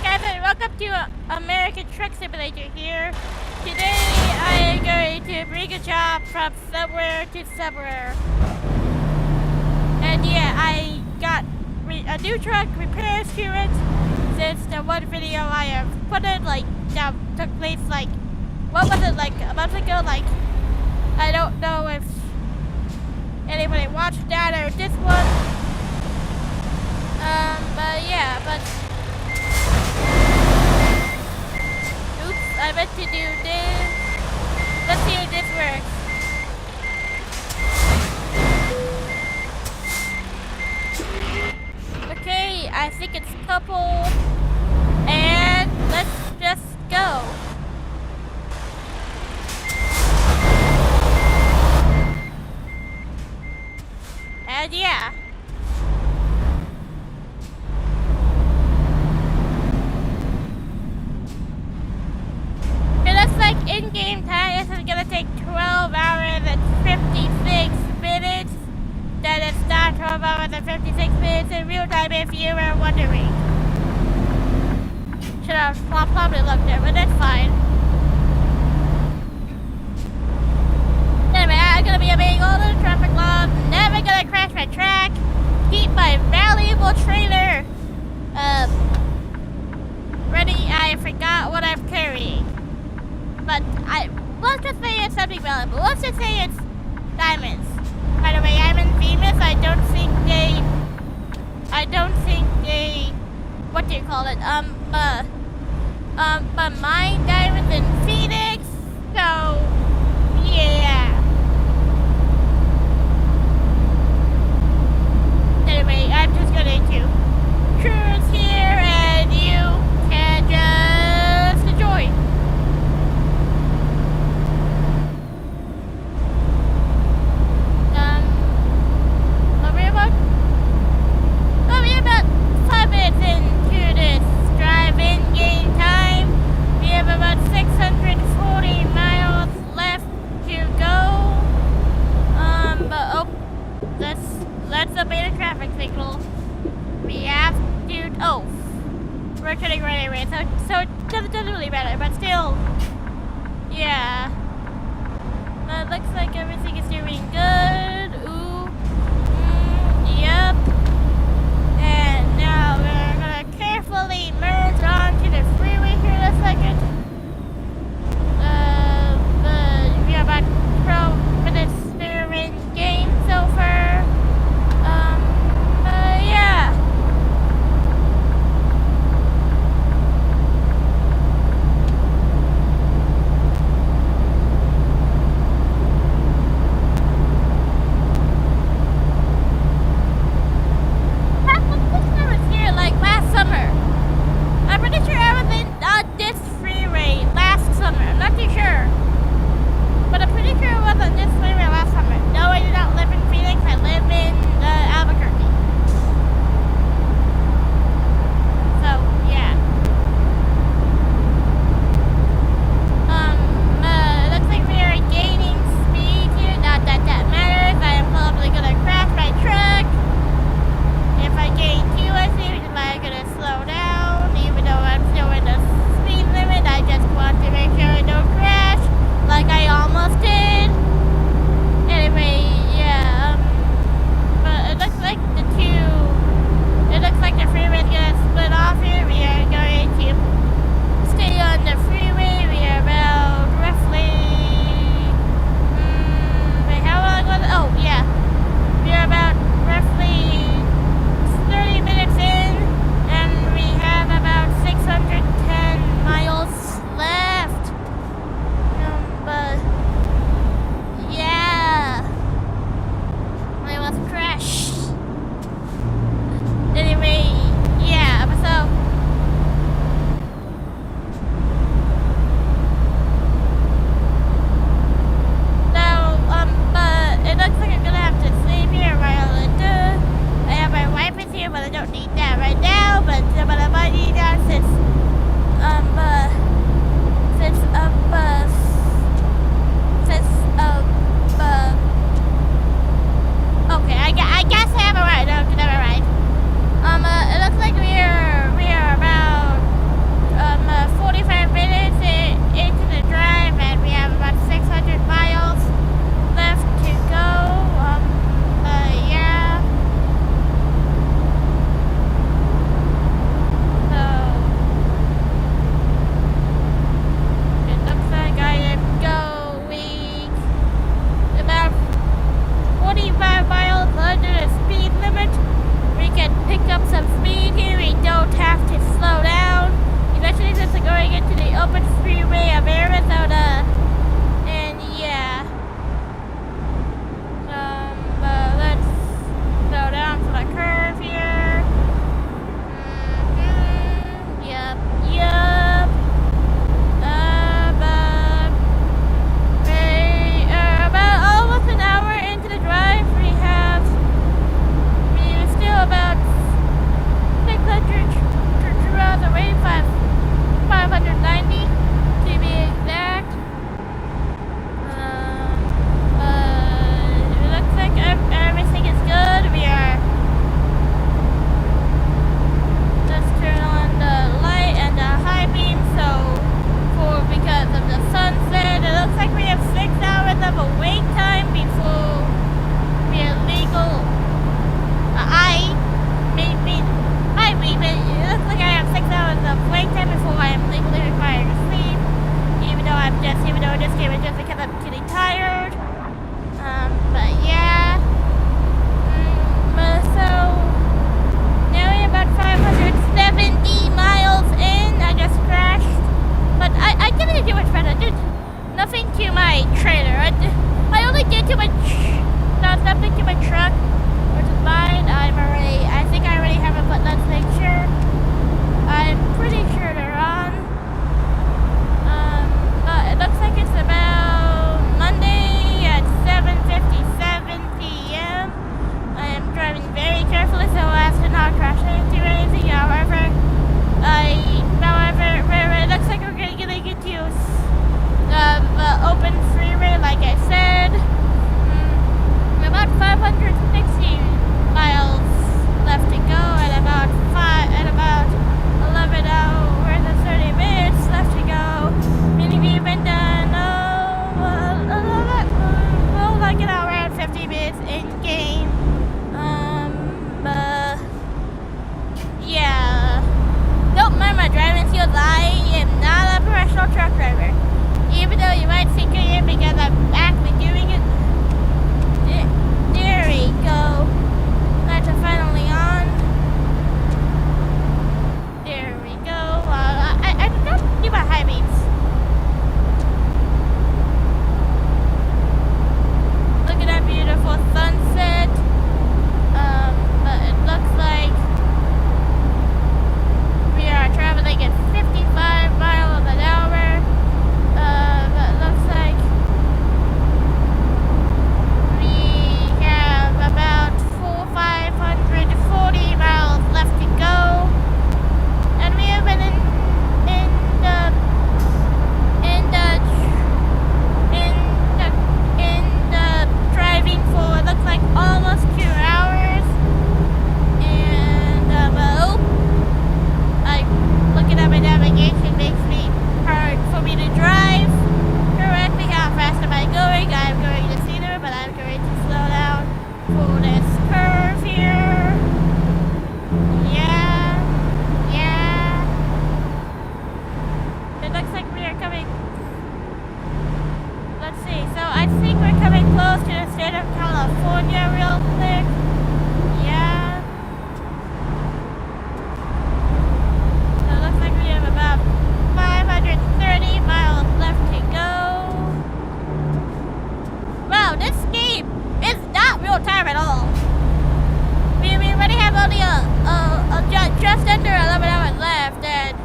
guys, and welcome to American Truck Simulator here. Today, I am going to bring a job from somewhere to somewhere. And yeah, I got a new truck repairs to it since the one video I have put in, like, that took place, like, what was it, like, a month ago? Like, I don't know if anybody watched that or this one. But yeah, oops, I meant to do this. Let's see if this works. Okay, I think it's couple. And let's just go. And yeah. It looks like in-game time this is gonna take 12 hours and 56 minutes. That it's not 12 hours and 56 minutes in real time if you were wondering. Should have probably looked there, but that's fine. Anyway, I'm gonna be obeying all the traffic laws, never gonna crash my track, keep my valuable trailer, ready. I forgot what I'm carrying. But let's just say it's something valuable. Let's just say it's diamonds. By the way, I'm in famous. I don't think they, what do you call it? But mine diamonds in Phoenix. So, yeah. Anyway, I'm just going to cruise here and you can just enjoy. We're about 5 minutes into this drive-in game time. We have about 640 miles left to go. But let's obey the traffic signal. We have to. Oh, we're turning right anyway, so it doesn't really matter. But still, yeah. But it looks like everything is doing good. Ooh, yep. And now we're gonna carefully merge onto the freeway here in a second. We are about 12 minutes through in game so far. Yeah. open freeway of Arizona. And yeah. Let's go down to the curve here. Yep. About almost an hour into the drive, we're still about 600 miles away, 590 to be exact. It looks like everything is good. We are just turn on the light and the high beam, because of the sunset, it looks like we have 6 hours of a wait time before we are legal. It looks like I have 6 hours of wait time before I am legally required to sleep. Even though this game is just because I'm getting tired. But yeah. So now we're about 570 miles in. I just crashed. But I didn't do much better. I did nothing to my trailer. I only did to my something to my truck, which is mine. I think I already have it, but let's make sure. I'm pretty sure they're on. But it looks like it's about Monday at 7:57 p.m. I am driving very carefully so as to not crash into anything. However, it looks like we're gonna get into the open freeway, like I said. About 560 miles left to go, and about 11 hours and 30 minutes left to go. Meaning we've been done like an hour and 50 minutes in game. Yeah. Don't mind my driving skills. I am not a professional truck driver. Even though you might think I am because I'm actually doing it. There we go. Lights are finally on. There we go. I don't do my high beams. Look at that beautiful sunset. But it looks like we are traveling at 55 miles an hour. But it looks like we have about 540 miles left to go. And we have been in the driving for, it looks like almost 2 hours. And looking at my navigation makes me hard for me to drive correctly. How fast am I going? I'm going to see there, but I'm going to slow down for this curve here. Yeah. It looks like we are coming. Let's see. So I think we're coming close to the state of California real quick. Yeah. So it looks like we have about 530 miles left to go. Wow, this game is not real time at all. We already have only just under 11 hours left, and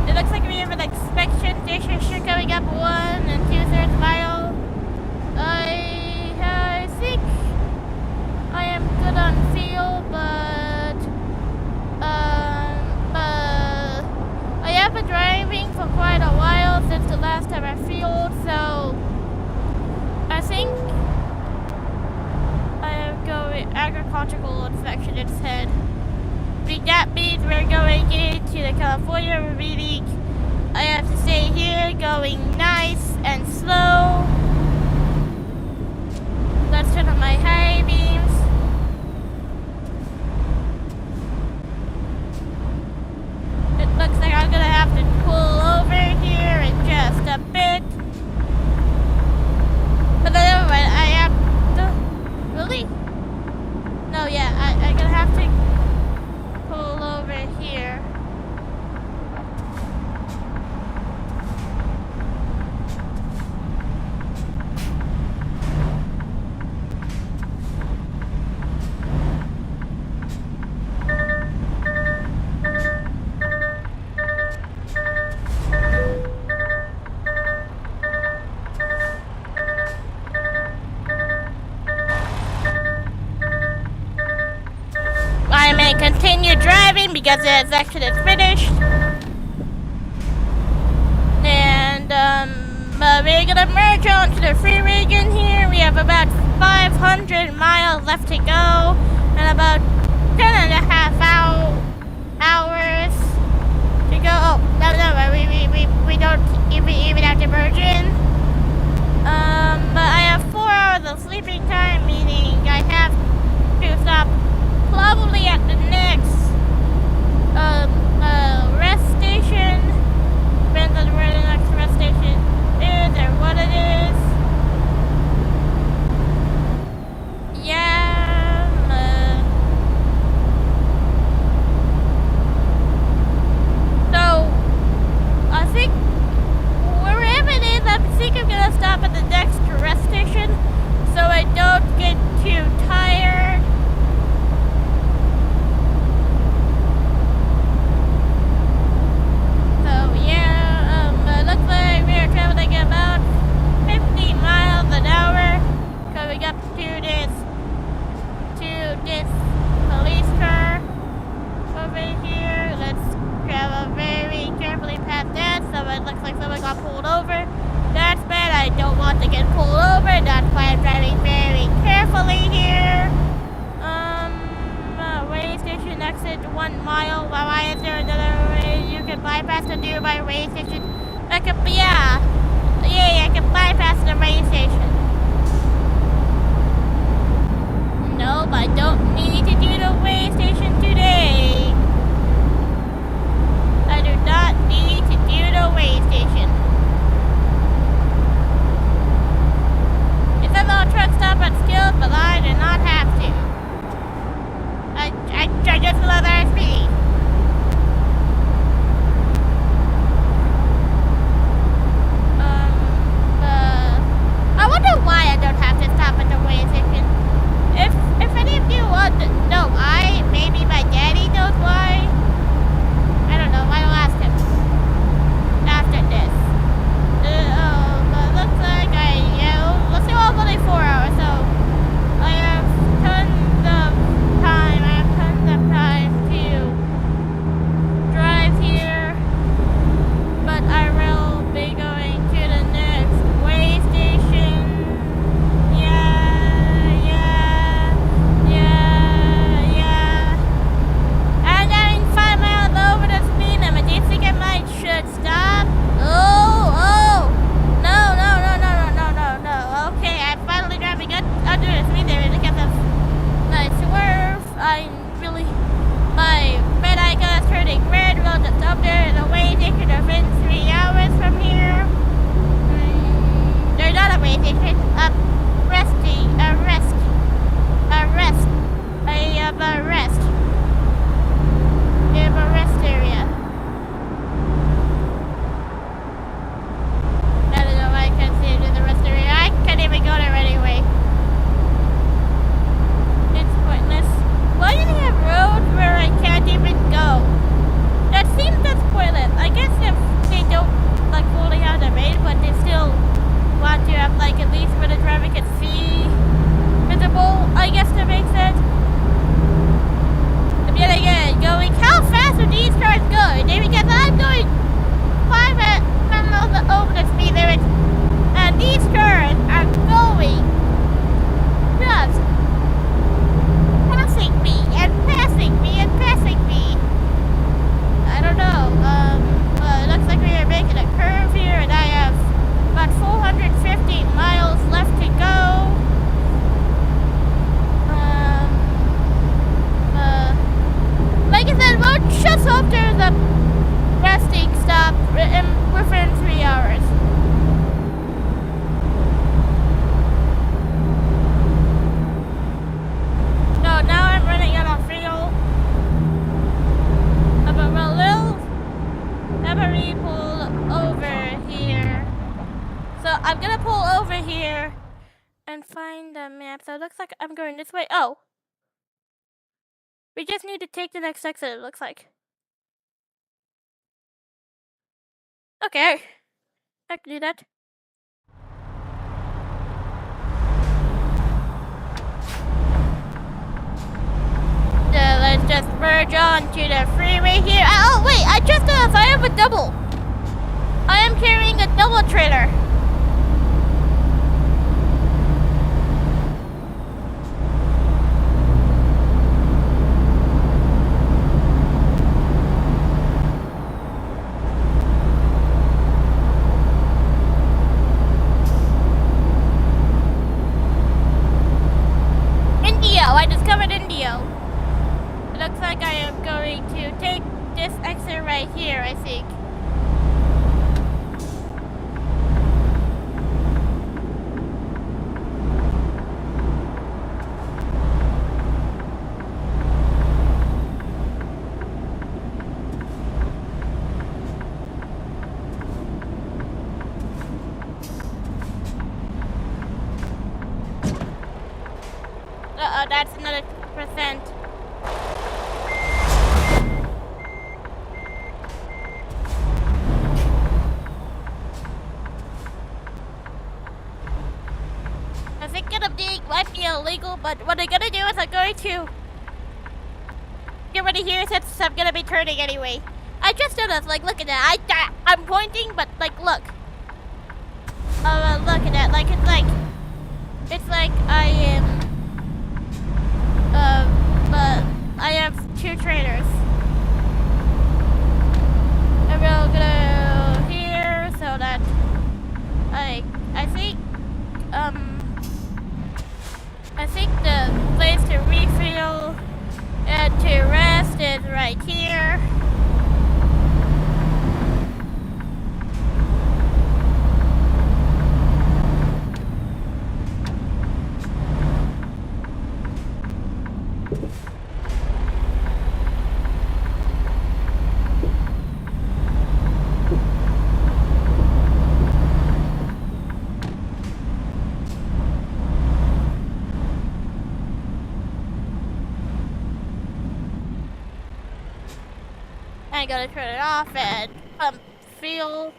it looks like we have an inspection station coming up 1 2/3 mile. I think I am good on field, but I have been driving for quite a while since the last time I fueled, so I think I am going agricultural inspection instead. That means we're going into the California, meaning I have to stay here going nice and slow. Let's turn on my high beams. It looks like I'm gonna have to pull over here in just a bit. But never mind, I have to... Really? No, yeah, I'm gonna have to pull over here. continue driving because the section is finished. And we're gonna merge onto the freeway again here. We have about 500 miles left to go and about 10.5 hours to go. Oh, no, we don't even have to merge in. But I have 4 hours of sleeping time, meaning I have to stop probably at the next rest station. Depends on where the next rest station is or what it is. Yeah. So I think wherever it is, I think I'm gonna stop at the next rest station so I don't get too tired. So yeah, looks like we are traveling about 50 miles an hour coming up to this police car over here. Let's travel very carefully past that. Someone looks like someone got pulled over. That's bad. I don't want to get pulled over. That's why I'm driving very carefully here. Way station exit 1 mile. Why is there another way you can bypass the nearby way station? I can bypass the way station. Nope, I don't need to do the way station today. I do not need to do the way station. It says all truck stop at Skills, but I do not have to. I just love our speed. I wonder why I don't have to stop at the way station. If any of you want to know why, maybe my daddy knows why. I don't know. I'll ask him after this. But looks like let's see, well, only 4 hours, so I have tons of time. To drive here, but I will be going to the next way station. Yeah. I'm getting 5 miles over the speed limit. Do you think I should stop? Oh, no. Okay, I'm finally driving under the speed limit because of my swerve. My red icon is turning red. We'll just up there in the way station within 3 hours from here. There's not a way station. Arrest. We have a rest area. I don't know why I can't see it in the rest area. I can't even go there anyway. It's pointless. Why do they have roads where I can't even go? That seems that's pointless. I guess if they don't fully have the raid, but they still want to have at least where the driver can see visible, I guess that makes sense. And yet again, going, how fast are these cars going? Because I'm going 5 miles over the speed limit, and these cars are going just passing me and passing me. I don't know. It looks like we are making a curve here, and I have about 450 miles left to go. Like I said, we'll just hope there's a resting stop within 3 hours. No, now I'm running out of fuel. But let me pull over here. So I'm gonna pull over here and find the map. So it looks like I'm going this way. Oh. We just need to take the next exit, it looks like. Okay. I can do that. let's just merge on to the freeway here. Oh wait, I just noticed I have a double. I am carrying a double trailer. I discovered Indio. It looks like I am going to take this exit right here, I think. Uh-oh, that's another percent. I think it'll be, might be illegal, but what I'm gonna do is I'm going to get rid of here since I'm gonna be turning anyway. I just noticed, like, look at that. I'm pointing, but, like, look. Look at that. Like, it's like I am... but I have two trailers. And we'll go here so that I think the place to refill and to rest is right here. I gotta turn it off and pump fuel.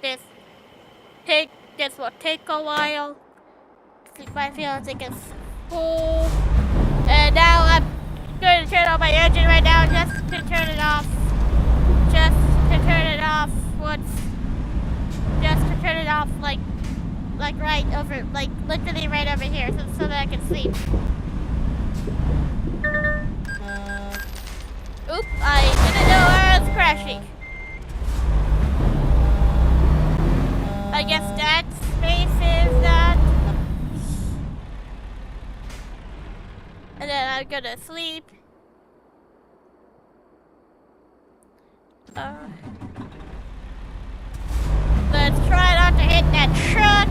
This will take a while. My fuel tank is full. And now I'm going to turn on my engine right now just to turn it off. Just to turn it off like right over, like literally right over here so that I can sleep. Oop, I didn't know I was crashing. I guess that space is that. And then I'm gonna sleep. Let's try not to hit that truck.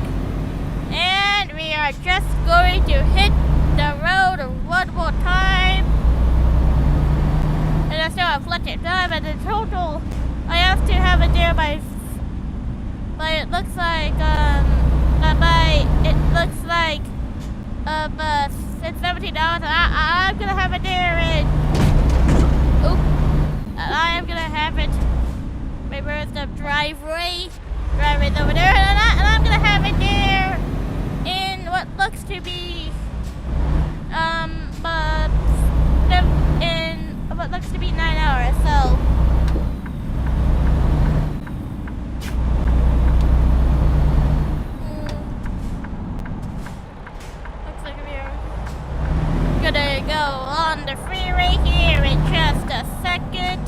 And we are just going to hit the road one more time. And I still have plenty of time, and in total, I have to have it there by it looks like, it's $17, I'm gonna have it there in, I am gonna have it, wait, where's the driveway? Driveway's over there, and I'm gonna have it there in what looks to be, in what looks to be 9 hours, so. Looks like we're gonna go on the freeway here in just a second.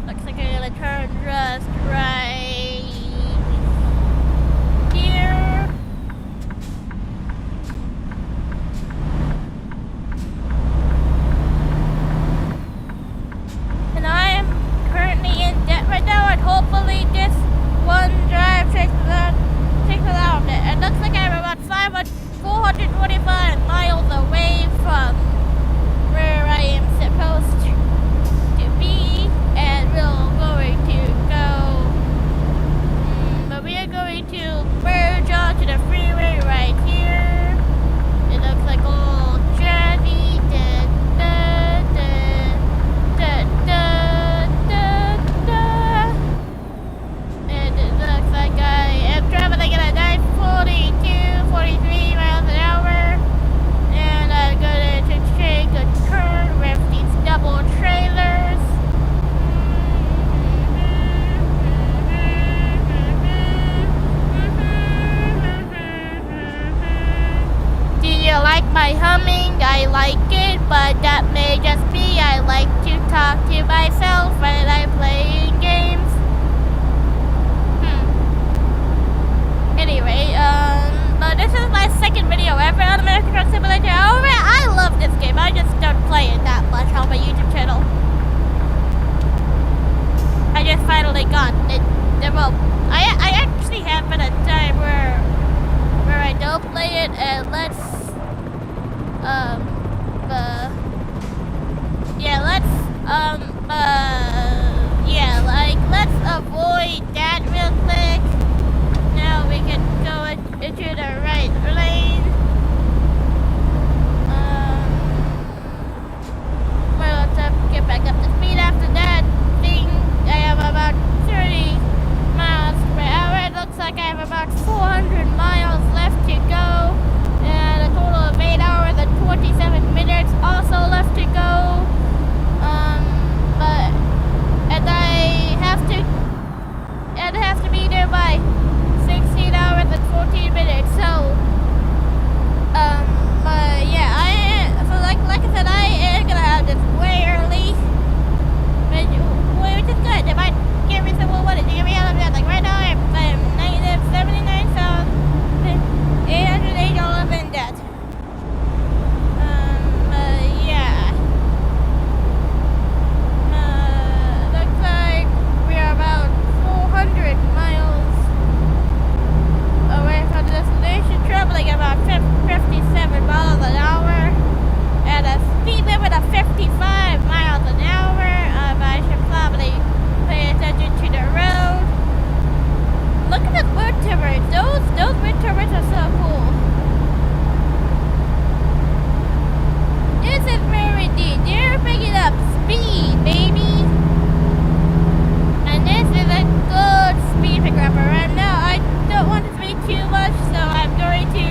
Looks like I'm gonna turn just right here. And I am currently in debt right now, and hopefully this one drive takes it out of it. It looks like I'm about 425 miles away from my humming, I like it, but that may just be I like to talk to myself when I'm playing games. Anyway, but this is my second video ever on American Truck Simulator. I love this game. I just don't play it that much on my YouTube channel. I just finally got it. Well, I actually have been a time where I don't play it, and let's let's avoid that real quick. Now we can go into the right lane. Well, let's get back up to speed after that thing. I have about 30 miles per hour. It looks like I have about 400 miles left to go. And a total of 8 hours and 27 minutes also left to go. And I have to be there by 16 hours and 14 minutes. So, like I said, I am gonna have this way early, which is good. They might give me some more money to give me out of that. Like right now, I'm negative $79,808 in debt. Looks like we are about 400 miles away from the destination, traveling about 57 miles an hour at a speed limit of 55 miles an hour. I should probably pay attention to the road. Look at the wind turbines. Those wind turbines are so cool. This is very deep. They're picking up speed, baby. And this is a good speed picker right now. I don't want to speed too much, so I'm going to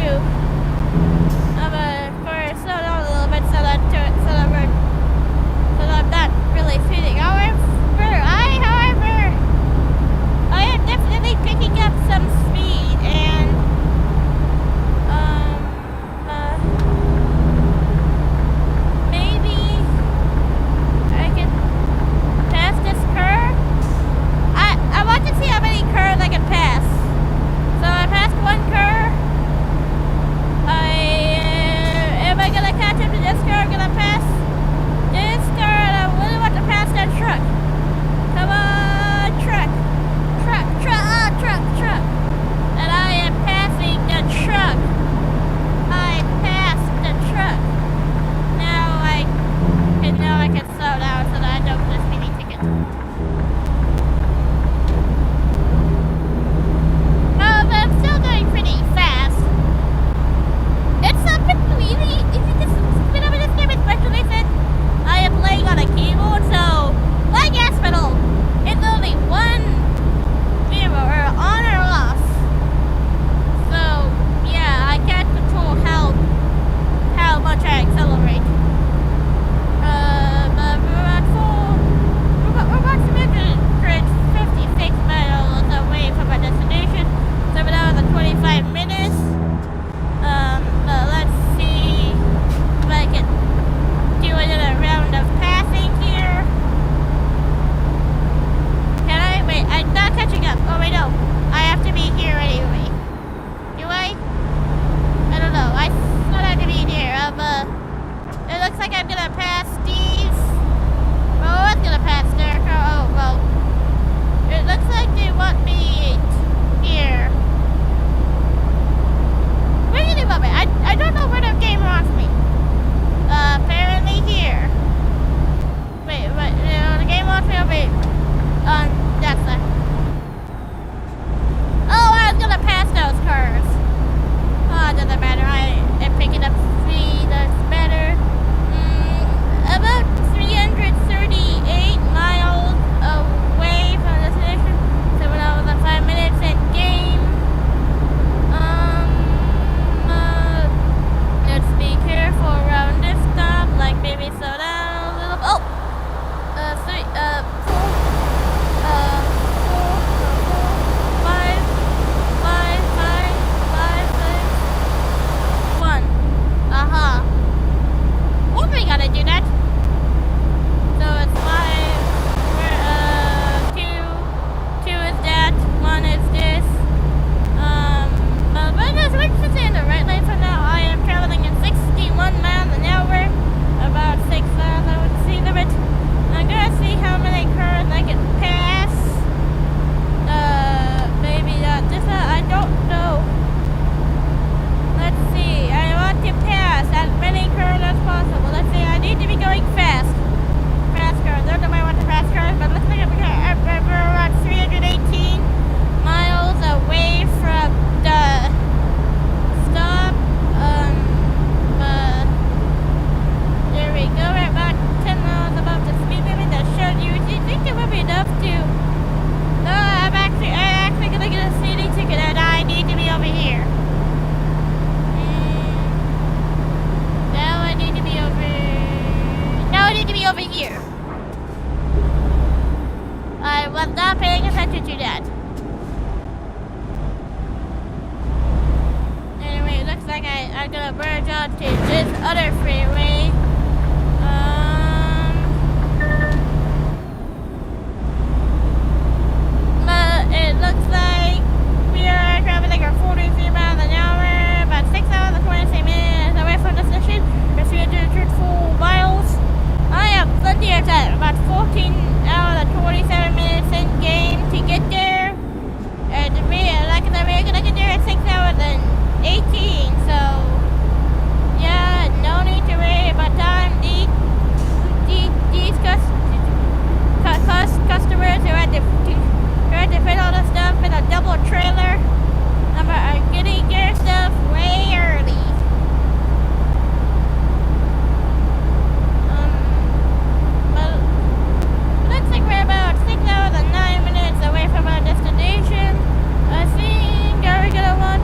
slow down a little bit so that I'm not really speeding. However, I am definitely picking up some speed, and maybe I can I'm gonna merge onto this other freeway. But it looks like we are traveling at 43 miles an hour, about 6 hours and 26 minutes away from the station. We're 334 miles. I have plenty of time, about 14 hours and 27 minutes in game to get there. And we're gonna get there at 6 hours and 18, so yeah, no need to worry about time. These customers who had to fit all the stuff in a double trailer are getting their stuff way early. But looks like we're about 6 hours and 9 minutes away from our destination. I think we're gonna want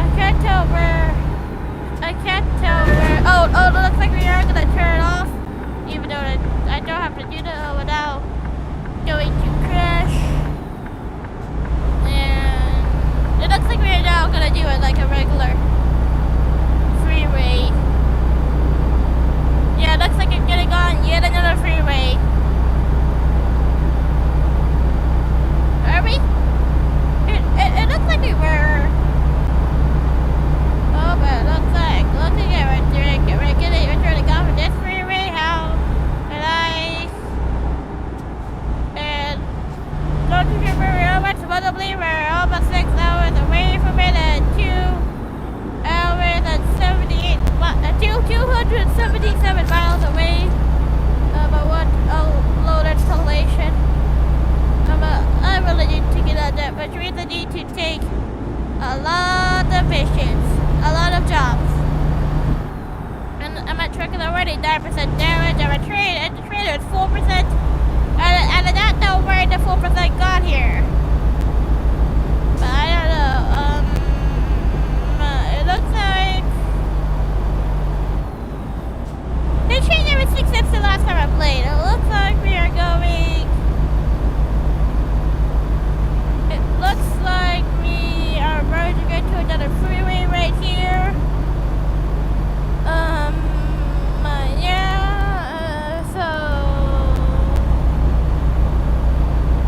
I can't tell where. Oh, it looks like we are gonna turn off, even though I don't have to do that without going to crash. And it looks like we're now gonna do it like a regular freeway. Yeah, it looks like it's getting on yet another freeway. Are we? It looks like we were. Oh, but it looks like, looking at right there, we're trying to go for this freeway. How nice. And looking at where we are, supposedly we're almost 6 hours away from it, and 2 hours and 277 miles away. But what load installation. I really need to get on that, but you really need to take a lot of missions, a lot of jobs. And my truck is already 9% damage, and the trailer is 4%. And I don't know where the 4% got here. But I don't know. It looks like they changed everything since the last time I played. It looks like we are going. It looks like we are merging into another freeway right here. Yeah, so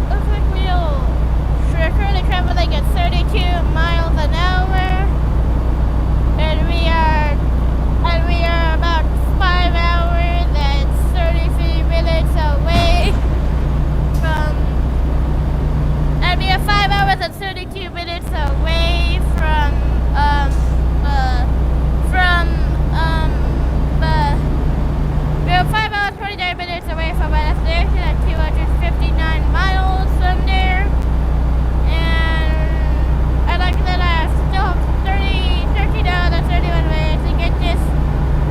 looks like we're currently traveling at 32 miles an hour, and we are about 5 hours and 33 minutes away from, and we are 5 hours and 32 minutes away from we're 5 hours 29 minutes away from our destination at 259 miles from there. And like I said, I still have 13 hours and 31 minutes to get this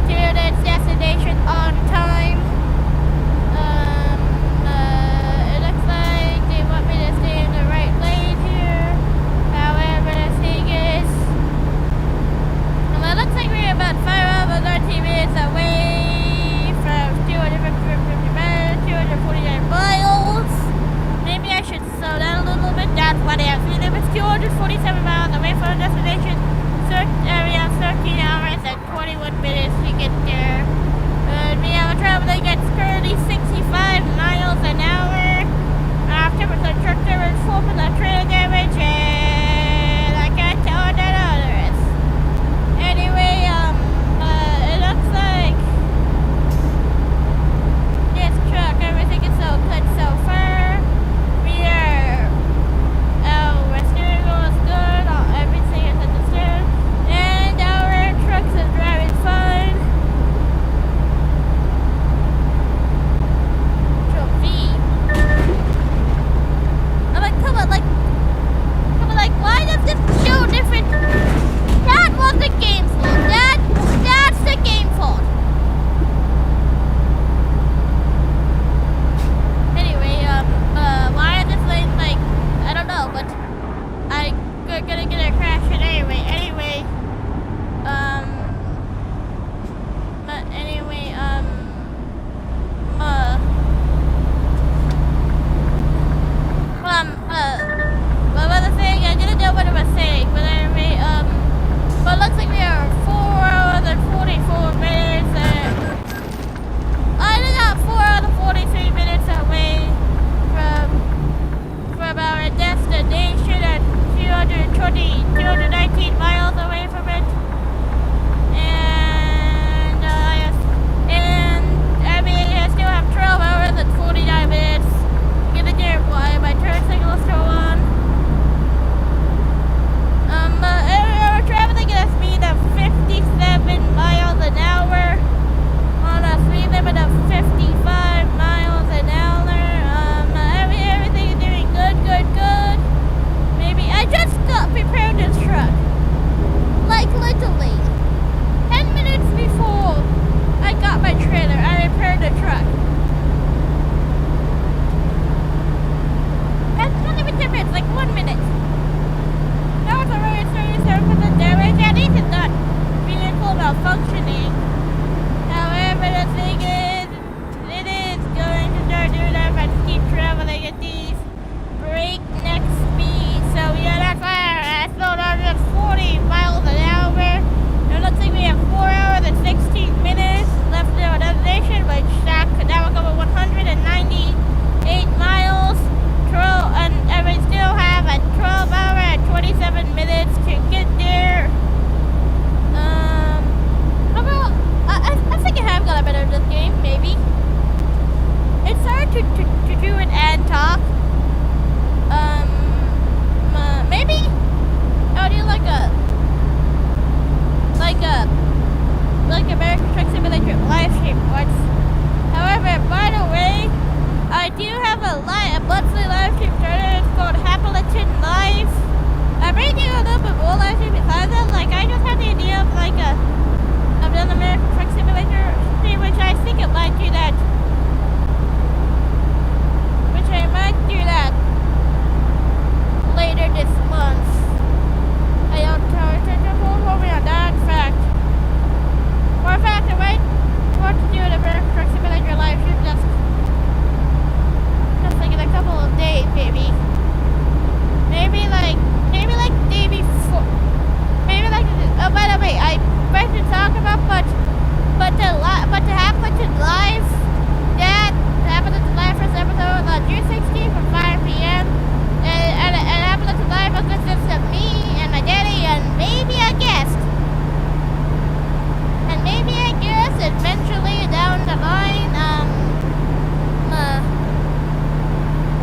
to its destination on time. It looks like they want me to stay in the right lane here. However, the thing is, it looks like we're about 5 hours and 13 minutes away from 249 miles. Maybe I should slow down a little bit. That's what I am. It was 247 miles away from the destination. Area 13 hours and 21 minutes to get there. And we are traveling at currently 65 miles an hour. After the truck there is 4% trailer damage, and I can't tell what that other is. Anyway, it looks like this truck, everything is so good so far. Our steering wheel is good, everything is at the steering, and our trucks is driving fine. Control V. I'm like, come on, like, of like an American Truck Simulator, which I think it might do that. Which I might do that later this month. I don't hold me on that fact. Or in fact, I might want to do an American Truck Simulator live stream just like in a couple of days, maybe. Maybe like day before. Maybe like. Oh, by the way, I meant to talk about, but to happen to live that happened to live first episode on June 16th from 5 p.m. and happened to live consists of me and my daddy and maybe a guest. And maybe I guess eventually down the line,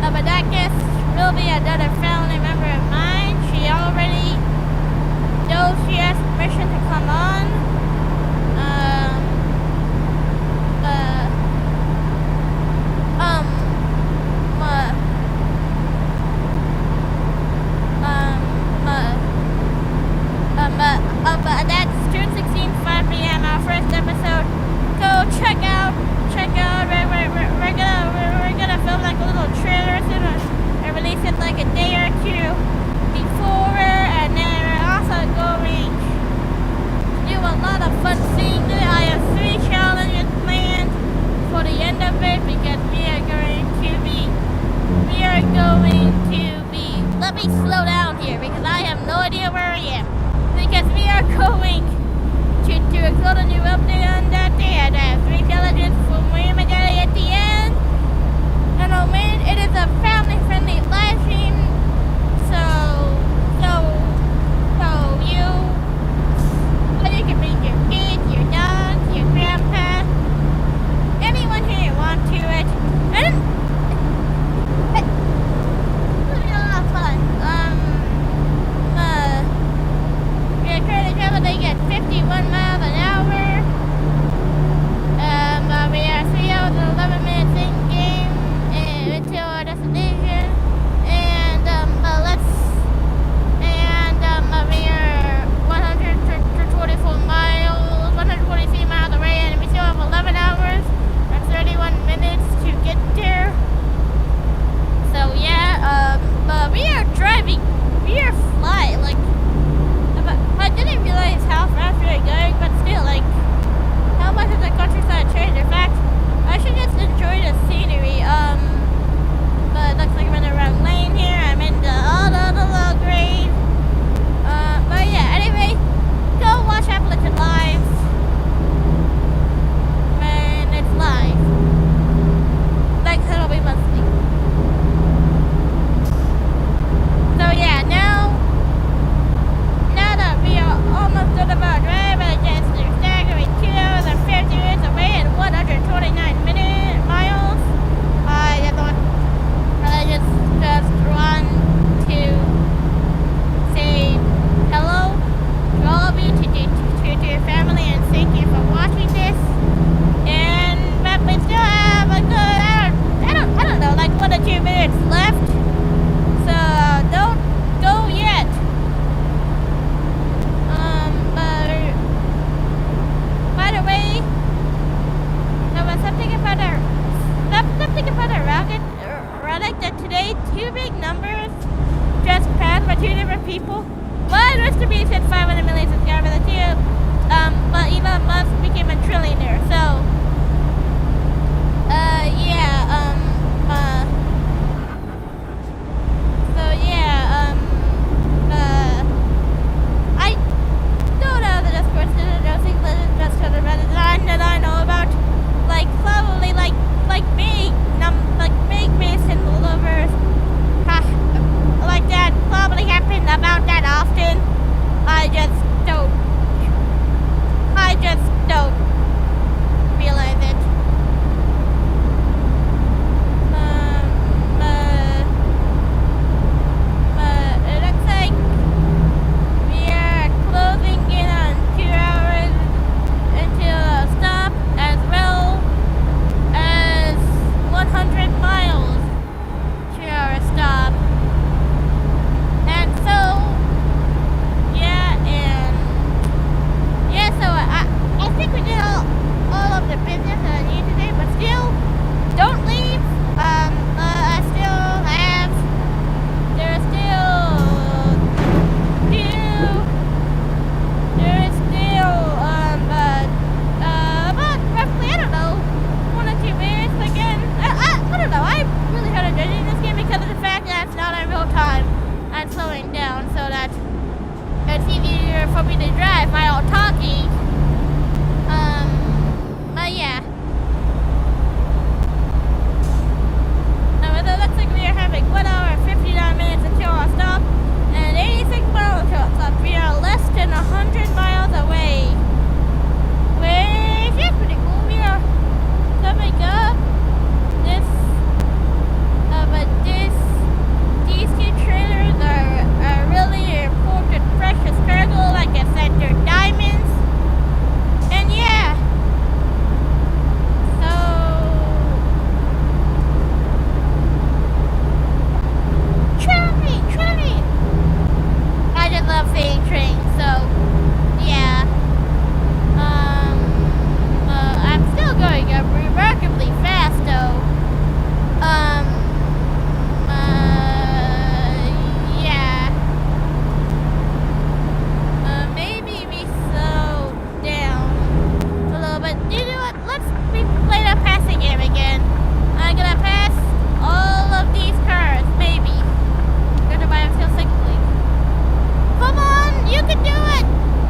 but that guest will be another family member of mine. She already knows she has permission to come on. That's June 16th, 5 p.m. Our first episode. Go check out. We're gonna film like a little trailer soon and release it like a day or two before, and then we're also going to do a lot of fun things. I have 3 challenges planned for the end of it because we are going to be. Let me slow down here because I have no idea where I am. Because we are going to explore a new update on that day, and I have 3 challenges for me and my daddy at the end. And oh man, it is a family-friendly live stream, so you can bring your kids, your dogs, your grandpa, anyone who you want to it. And it'll be a lot of fun. We're currently traveling at 51 miles an hour. We are 3 hours and 11 minutes in game until our destination. And we are 124 miles, 143 miles away, and we still have 11 hours and 31 minutes to get there. So yeah, we are driving, we are flying, like, I didn't realize how fast we were going, but still, like, how much has the countryside changed? In fact, I should just enjoy the scenery. But it looks like I'm in the wrong lane here. I'm in the low grade. But yeah, anyway, go watch Appalachian Live when it's live. Like, it'll be monthly. So yeah, now that we are almost done of our drive, I just staggering 2 hours and 50 minutes away and 129 miles. I just want to say hello to all of you, to your family, and thank you for watching this. But we still have a good, I don't know, like 1 or 2 minutes left. So don't go yet. By the way, there was something about a relic that today 2 big numbers just passed by 2 different people. One was to be said 500 million subscribers, the 2, but Elon Musk became a trillionaire. So, I don't know the Discord just kind of design that I know about, like probably like big Mason lovers, like that probably happen about that often. I just don't. for me to drive while talking. But yeah. It looks like we are having 1 hour and 59 minutes until our stop, and 86 miles until our stop. We are less than 100 miles away. Which is pretty cool. We are coming up this, but these two trailers are really important, precious cargo. Like I said, they're diamonds. And yeah. I just love seeing trains, so yeah. I'm still going remarkably fast though. Yeah. Maybe we slow down a little bit. You know what? Let's play the passing game again. I'm gonna pass all of these cars, maybe. Gonna buy them till 6 weeks. Come on, you can do it!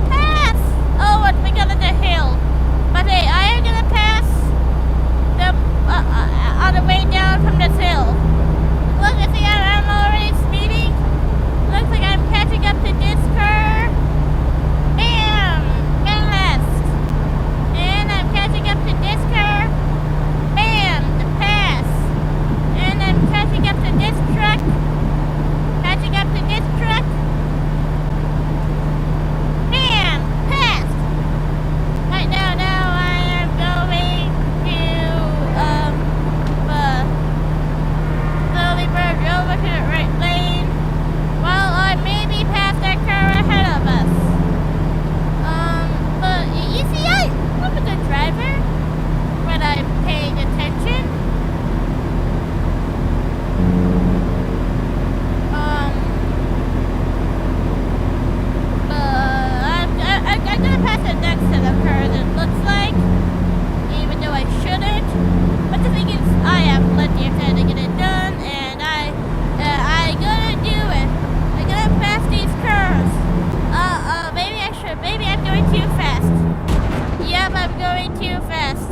Pass! Oh, what, we got at the hill. But hey, I am gonna pass them on the way down from this hill. Look, I see I'm already speeding. Looks like I'm catching up to this car. Bam! Fast! And I'm catching up to this car. Bam! The pass! And I'm catching up to this truck. Catching up to this truck. Bam! Passed! Right now I am going to, slowly merge over to the right lane. While I maybe pass that car ahead of us. But you see, I'm a good driver when I'm paying attention. I'm gonna pass it next to the cars, it looks like, even though I shouldn't. But the thing is, I have plenty of time to get it done, and I gonna do it. I'm gonna pass these cars. Maybe I should. Maybe I'm going too fast. Yep, I'm going too fast.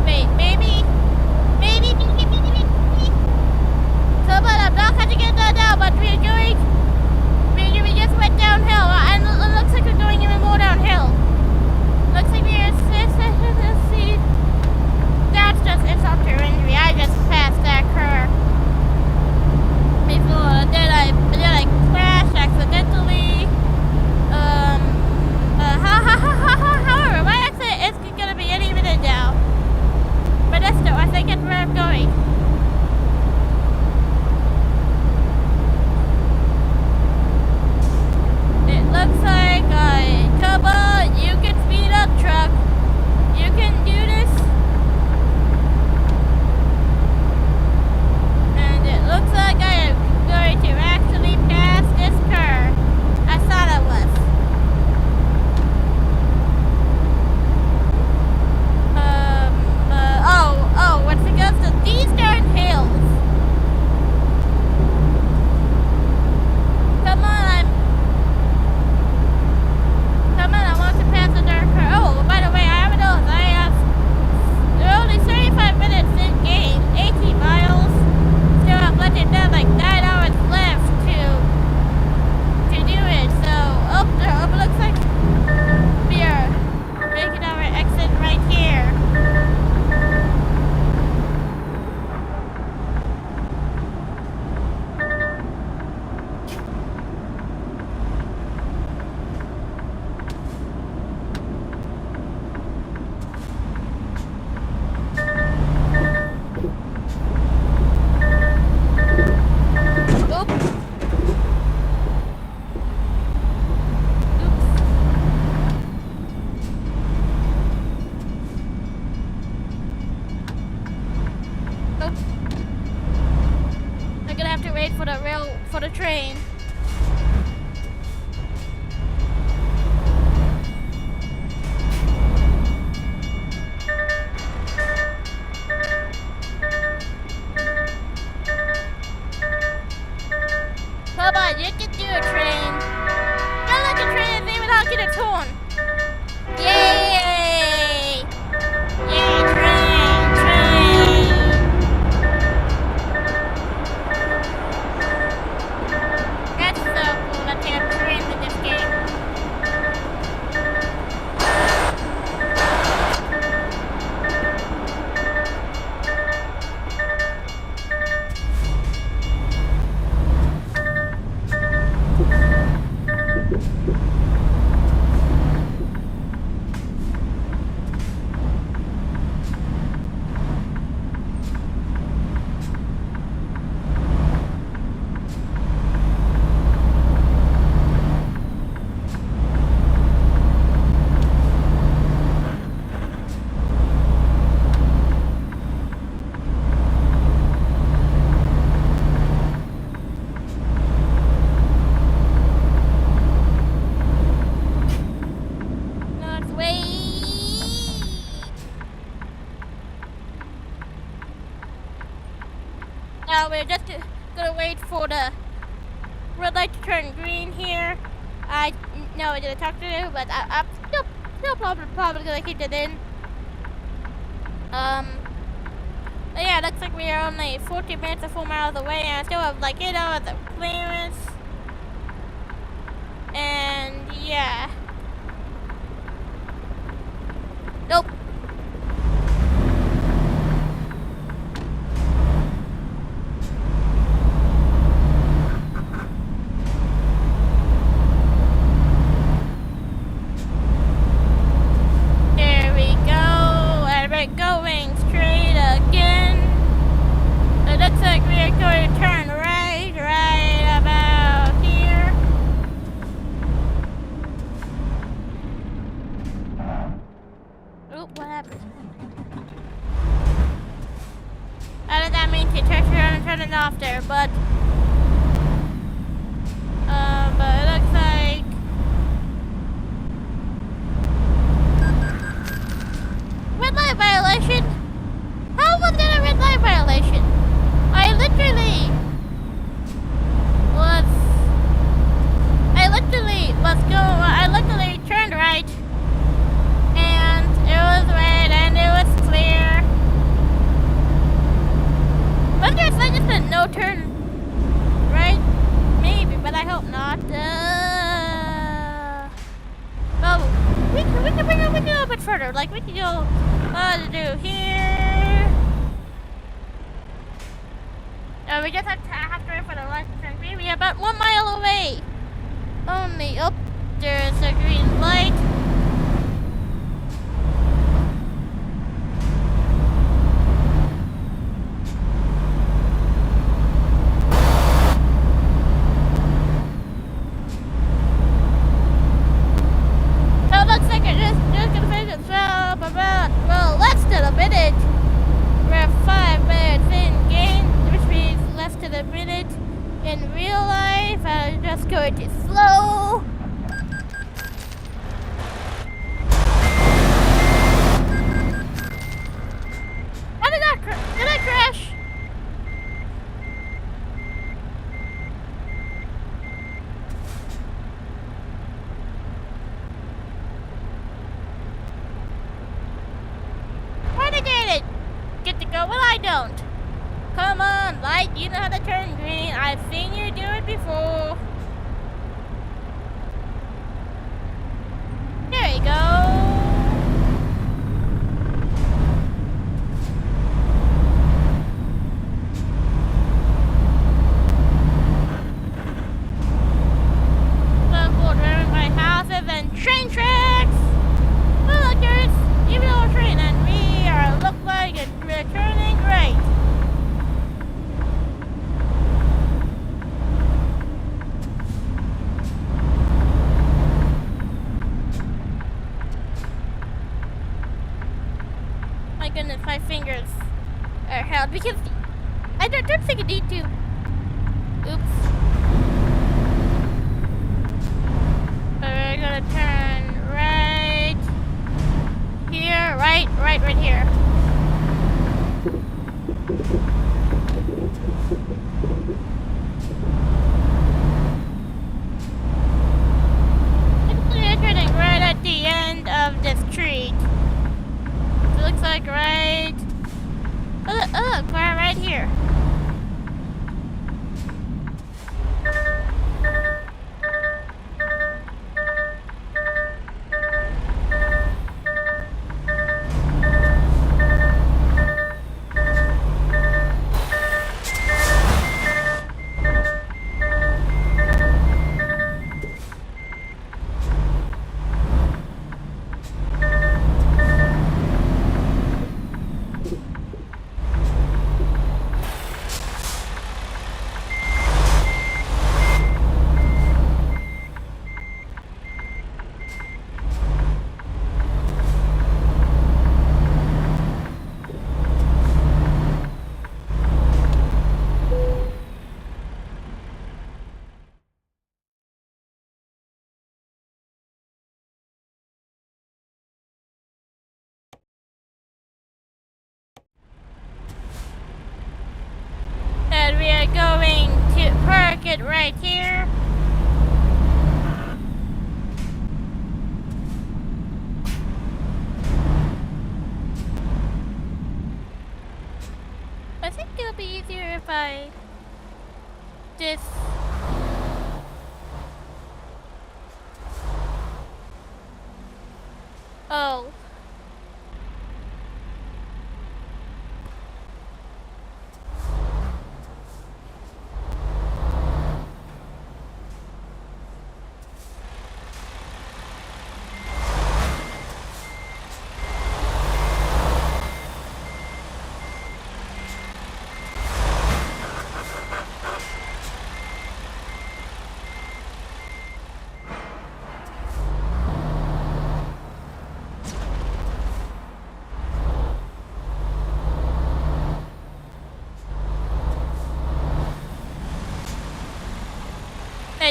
Wait, maybe. Come on, I'm not catching it now, but we just went downhill, and it looks like we're going even more downhill. Looks like let's see. That's just insult to injury. I just passed that car before, then I crashed accidentally. However, my accident is gonna be any minute now. But that's still, I think it's where I'm going. Looks like come on, you can speed up, truck. You can do this. And it looks like I am going to actually pass this car. I thought I was. Once it goes to these darn hills. Come on, I want to pass the dark car. Oh, by the way, I have those. They're only 35 minutes in game, 18 miles. Still have left it down like 9 hours left to do it. So, it looks like we are making our exit right here. For the train. on, you can do a train. I like a train and even honking its horn. Yay! Yay, train, train! That's so cool that they have trains in this game. Now we're just gonna wait for the red light to turn green here. I know I didn't talk to you, but I'm still probably gonna keep it in. But yeah, looks like we are only 40 minutes or 4 miles away, and I still have like 8 hours of clearance. And yeah. Nope. There we go, and we're going straight again. It looks like we're going to turn right about here. Oop, what happened? I did not mean to touch around and turn it off there, but it looks like red light violation. How was that a red light violation? I literally turned right, and it was red, and it was clear. But there's like just a no turn right, maybe, but I hope not. Well, we can go a bit further. Like we can go to do here. We just have to wait for the light to turn green. We're about 1 mile away. Only up there's a green light. So it looks like it's just gonna finish itself about, well, less than a minute. We're 5 minutes in game, which means less than a minute in real life. I'm just going to slow. Did I crash? Why did I get it? Get to go? Well, I don't. Come on, light, you know how to turn green. I've seen you do it before. There you go. And train tracks! Well, look, there's even though a train, and we are look like we're turning right. it right here. I think it'll be easier if I just... Oh.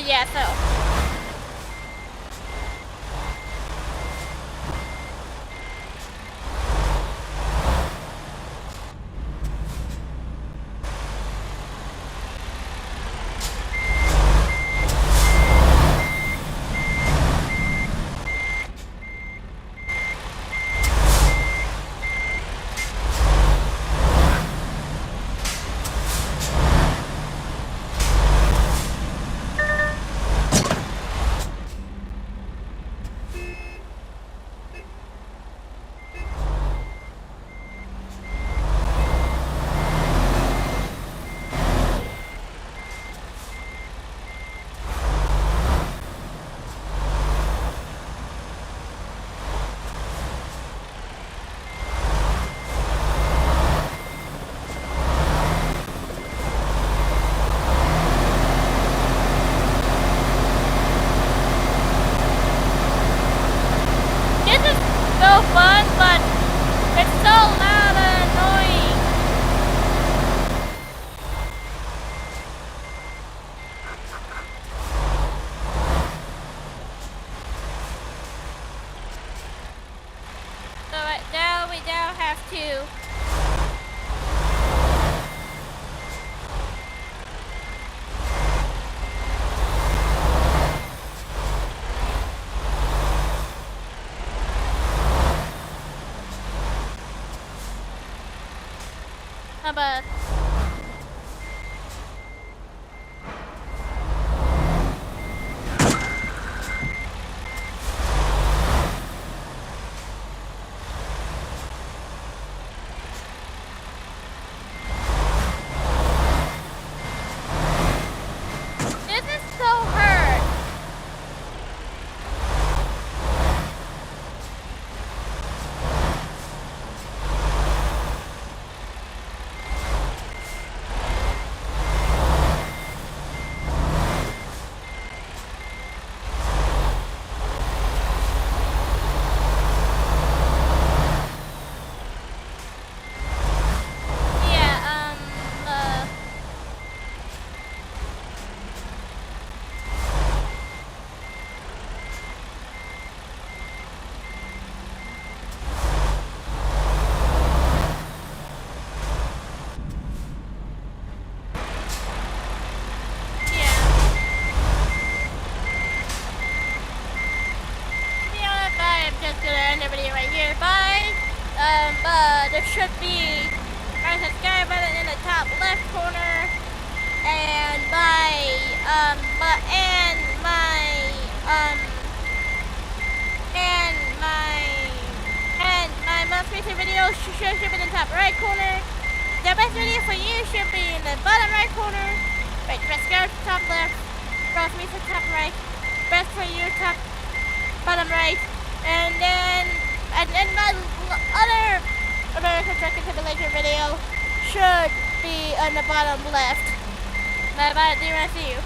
Yeah, so. How about... This is so hurt. There should be a subscribe button in the top left corner, and my most recent video should be in the top right corner. The best video for you should be in the bottom right corner. Right, best go top left, most recent top right, best for you top bottom right, and then my other American Truck Simulator video should be on the bottom left. Bye bye, do you want to see you?